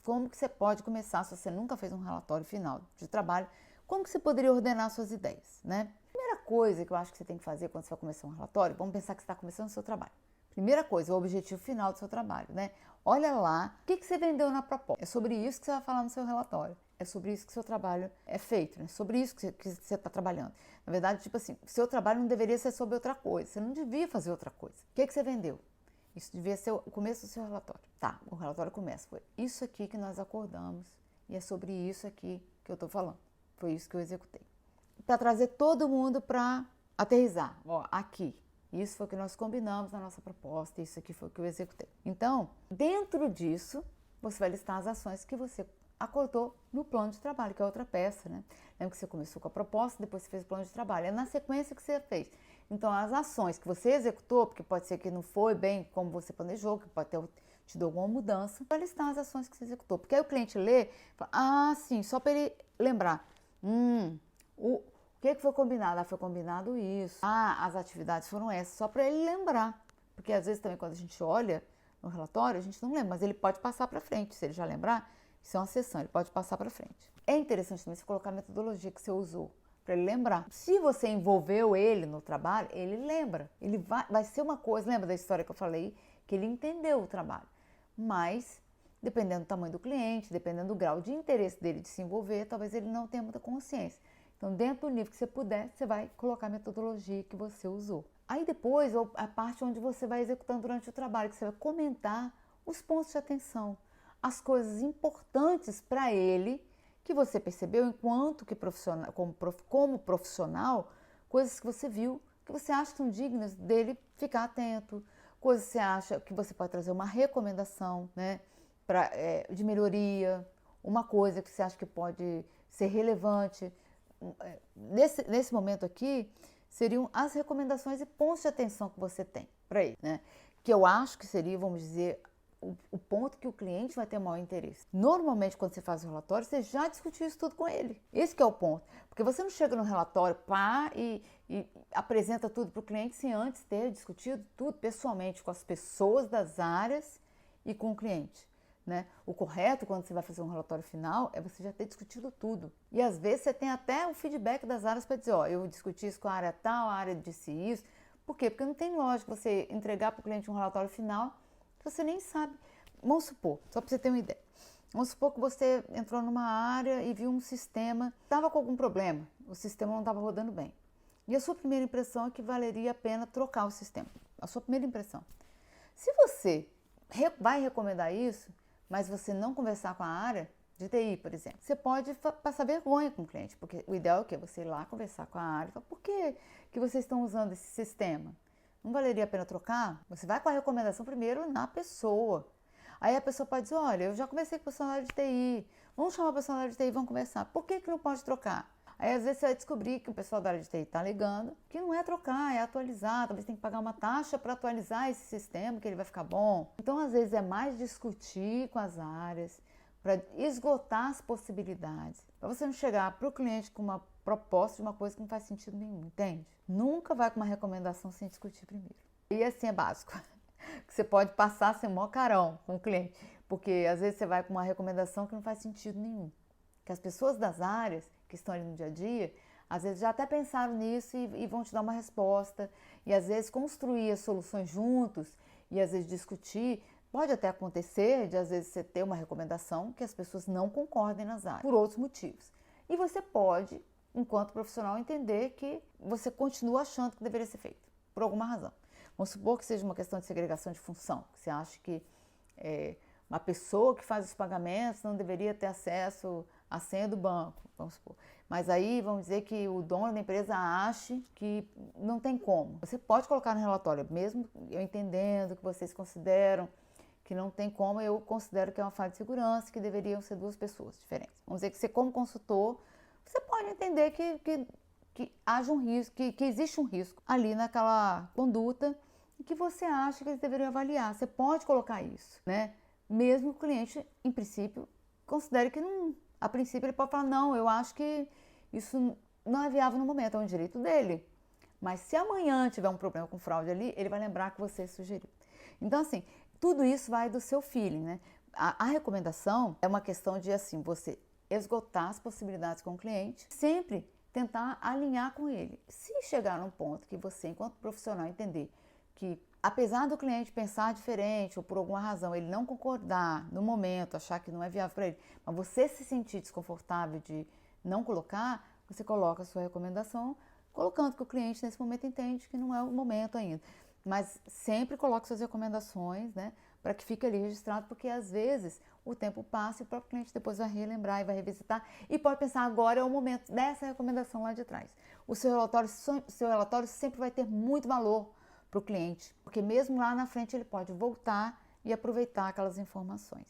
como que você pode começar, se você nunca fez um relatório final de trabalho, como que você poderia ordenar suas ideias, né? Primeira coisa que eu acho que você tem que fazer quando você vai começar um relatório, vamos pensar que você está começando o seu trabalho. Primeira coisa, o objetivo final do seu trabalho, né? Olha lá, o que você vendeu na proposta. É sobre isso que você vai falar no seu relatório. É sobre isso que o seu trabalho é feito, né? Sobre isso que você está trabalhando. Na verdade, tipo assim, seu trabalho não deveria ser sobre outra coisa. Você não devia fazer outra coisa. O que você vendeu? Isso devia ser o começo do seu relatório. Tá, o relatório começa. Foi isso aqui que nós acordamos e é sobre isso aqui que eu estou falando. Foi isso que eu executei. Para trazer todo mundo para aterrissar. Ó, aqui. Isso foi o que nós combinamos na nossa proposta, isso aqui foi o que eu executei. Então, dentro disso, você vai listar as ações que você acordou no plano de trabalho, que é outra peça, né? Lembra que você começou com a proposta, depois você fez o plano de trabalho. É na sequência que você fez. Então, as ações que você executou, porque pode ser que não foi bem como você planejou, que pode ter tido alguma mudança, vai listar as ações que você executou. Porque aí o cliente lê e fala, ah, sim, só para ele lembrar. O que foi combinado? Ah, foi combinado isso. Ah, as atividades foram essas, só para ele lembrar. Porque às vezes também quando a gente olha no relatório, a gente não lembra, mas ele pode passar para frente. Se ele já lembrar, isso é uma sessão, ele pode passar para frente. É interessante também você colocar a metodologia que você usou, para ele lembrar. Se você envolveu ele no trabalho, ele lembra. Ele vai ser uma coisa, lembra da história que eu falei? Que ele entendeu o trabalho. Mas, dependendo do tamanho do cliente, dependendo do grau de interesse dele de se envolver, talvez ele não tenha muita consciência. Então, dentro do nível que você puder, você vai colocar a metodologia que você usou. Aí depois, a parte onde você vai executando durante o trabalho, que você vai comentar os pontos de atenção, as coisas importantes para ele, que você percebeu enquanto que profissional, como profissional, coisas que você viu, que você acha que são dignas dele ficar atento, coisas que você acha que você pode trazer uma recomendação, né, de melhoria, uma coisa que você acha que pode ser relevante. Nesse momento aqui, seriam as recomendações e pontos de atenção que você tem para ele, né? Que eu acho que seria, vamos dizer, o ponto que o cliente vai ter maior interesse. Normalmente, quando você faz o relatório, você já discutiu isso tudo com ele. Esse que é o ponto. Porque você não chega no relatório, e apresenta tudo para o cliente sem antes ter discutido tudo pessoalmente com as pessoas das áreas e com o cliente. Né? O correto, quando você vai fazer um relatório final, é você já ter discutido tudo. E às vezes você tem até o feedback das áreas para dizer, ó, eu discuti isso com a área tal, a área disse isso. Por quê? Porque não tem lógica você entregar para o cliente um relatório final que você nem sabe. Vamos supor, só para você ter uma ideia. Vamos supor que você entrou numa área e viu um sistema, estava com algum problema, o sistema não estava rodando bem. E a sua primeira impressão é que valeria a pena trocar o sistema. A sua primeira impressão. Se você vai recomendar isso, mas você não conversar com a área de TI, por exemplo, você pode passar vergonha com o cliente, porque o ideal é o quê? Você ir lá conversar com a área e falar, por que vocês estão usando esse sistema? Não valeria a pena trocar? Você vai com a recomendação primeiro na pessoa. Aí a pessoa pode dizer, olha, eu já conversei com o pessoal da área de TI, vamos chamar o pessoal da área de TI e vamos conversar. Por que não pode trocar? Aí às vezes você vai descobrir que o pessoal da área de TI está alegando que não é trocar, é atualizar, talvez tem que pagar uma taxa para atualizar esse sistema, que ele vai ficar bom. Então às vezes é mais discutir com as áreas, para esgotar as possibilidades, para você não chegar para o cliente com uma proposta de uma coisa que não faz sentido nenhum, entende? Nunca vai com uma recomendação sem discutir primeiro. E assim é básico, que você pode passar sem mó carão com o cliente, porque às vezes você vai com uma recomendação que não faz sentido nenhum. Que as pessoas das áreas que estão ali no dia a dia, às vezes já até pensaram nisso e vão te dar uma resposta, e às vezes construir as soluções juntos, e às vezes discutir, pode até acontecer de às vezes você ter uma recomendação que as pessoas não concordem nas áreas, por outros motivos. E você pode, enquanto profissional, entender que você continua achando que deveria ser feito, por alguma razão. Vamos supor que seja uma questão de segregação de função, que você acha que uma pessoa que faz os pagamentos não deveria ter acesso à senha do banco, vamos supor. Mas aí vamos dizer que o dono da empresa ache que não tem como. Você pode colocar no relatório, mesmo eu entendendo que vocês consideram que não tem como, eu considero que é uma falha de segurança, que deveriam ser duas pessoas diferentes. Vamos dizer que você, como consultor, você pode entender que haja um risco, que existe um risco ali naquela conduta e que você acha que eles deveriam avaliar. Você pode colocar isso, né? Mesmo que o cliente, em princípio, considere que não. A princípio ele pode falar, não, eu acho que isso não é viável no momento, é um direito dele. Mas se amanhã tiver um problema com fraude ali, ele vai lembrar que você sugeriu. Então, assim, tudo isso vai do seu feeling, né? A recomendação é uma questão de, assim, você esgotar as possibilidades com o cliente, sempre tentar alinhar com ele. Se chegar num ponto que você, enquanto profissional, entender que, apesar do cliente pensar diferente ou por alguma razão ele não concordar no momento, achar que não é viável para ele, mas você se sentir desconfortável de não colocar, você coloca a sua recomendação, colocando que o cliente nesse momento entende que não é o momento ainda. Mas sempre coloque suas recomendações, né, para que fique ali registrado, porque às vezes o tempo passa e o próprio cliente depois vai relembrar e vai revisitar e pode pensar, agora é o momento dessa recomendação lá de trás. O seu relatório sempre vai ter muito valor para o cliente, porque mesmo lá na frente ele pode voltar e aproveitar aquelas informações.